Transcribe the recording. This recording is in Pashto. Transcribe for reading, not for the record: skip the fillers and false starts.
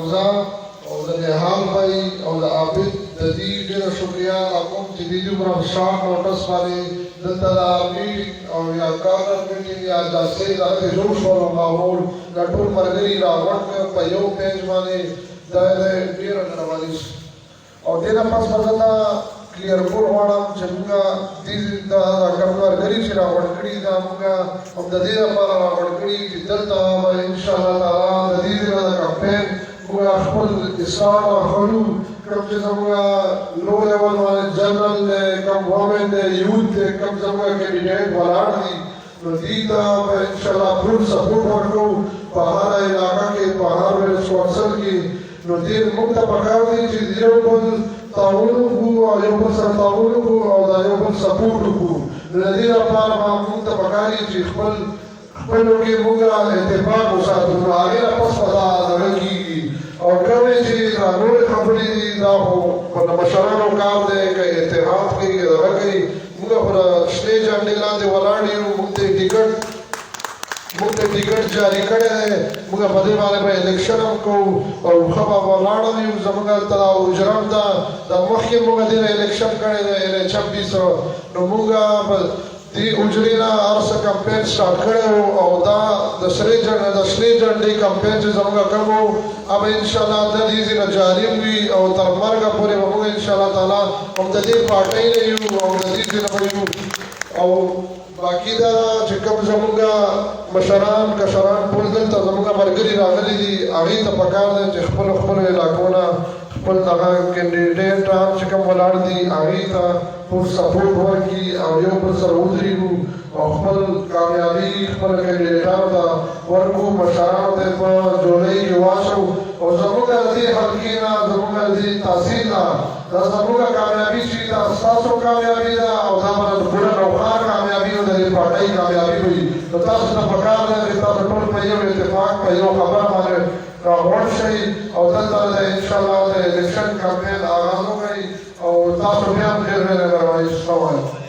حمزه او د نهال بھائی او د عابد د دې ډېر شکریا کوم چې دې دومره شارټ نوټس باندې دلته د میټینګ او یا کارنر میټینګ یا داسې دغه جوړ شو ماحول د ټول مرګري راوړ په یو پیج باندې دا ډېر نړیوالي او دې نه پس پزتا کلیر کول غواړم چې موږ دې د مرګري چې راوړ کړي دا موږ هم د دې لپاره راوړ کړي چې دلته ان شاء الله تعالی د دې د کمپین موږ خپل اصلاح او حلول کوم چې زموږ لو لیول باندې جنرال دی کوم وومن دی یوث دی کوم زموږ کینډیډیټ ولاړ دي نو دې ته ان شاء الله فل سپورټ ورکړو په هر علاقه کې په هر ریسورسل کې نو دې موږ ته پکار دي چې یو بل تعاون وکړو او یو بل سره تعاون وکړو او دا یو بل سپورټ وکړو د دې لپاره موږ ته پکار دي چې خپلو کې موږ اتفاق وساتو نو هغې نه پس به دا دغه کېږي او کومې چې دا نورې خبرې دي دا خو د مشرانو کار دی که اتحاد کوي که دغه کوي موږ خو د شنې جنډې لاندې ولاړ یو موږ ته ټکټ جاري کړی دی موږ په دې باندې به الیکشن هم کوو او ښه به ولاړ یو زموږ هلته دا اجرم ده دا مخکې موږ دې نه الیکشن کړی دی 2600 نو موږ به دې اجرې نه هر څه کمپین سټارټ کړی و او دا د شنې جنډې کمپین چې زموږ کوم و اب انشاءالله د دې نه جاري وي او تر مرګه پورې به موږ انشاءالله تعالی هم د دې پارټۍ نه یو او د دې نه به یو او باقي دا چې کوم زموږ مشران کشران ټول دلته زموږ ملګري راغلي دي هغې ته پکار دی چې خپلو علاقو نه خپل دغه کینډیډیټان چې کوم ولاړ دي هغې ته ټول سپورټ ورکړي او یو بل سره ودرېږو او خپل کامیابي خپل کینډیډیټانو ته ورکړو مشرانو ته په جولۍ کې واچو او زموږ د دې حلقې نه زموږ د دې تحصیل نه دا زموږ کامیابي چې دا ستاسو کامیابي ده او دا به د پوره نوښار کامیابي او د دې پارټۍ کامیابي وي نو تاسو ته پکار ده چې تاسو ټول په یو اتفاق په یو خبره باندې راغونډ شئ او دلته د انشاءالله د الیکشن کمپین آغاز وکړئ او تاسو بیا هم ډېر ډېر مهرباني.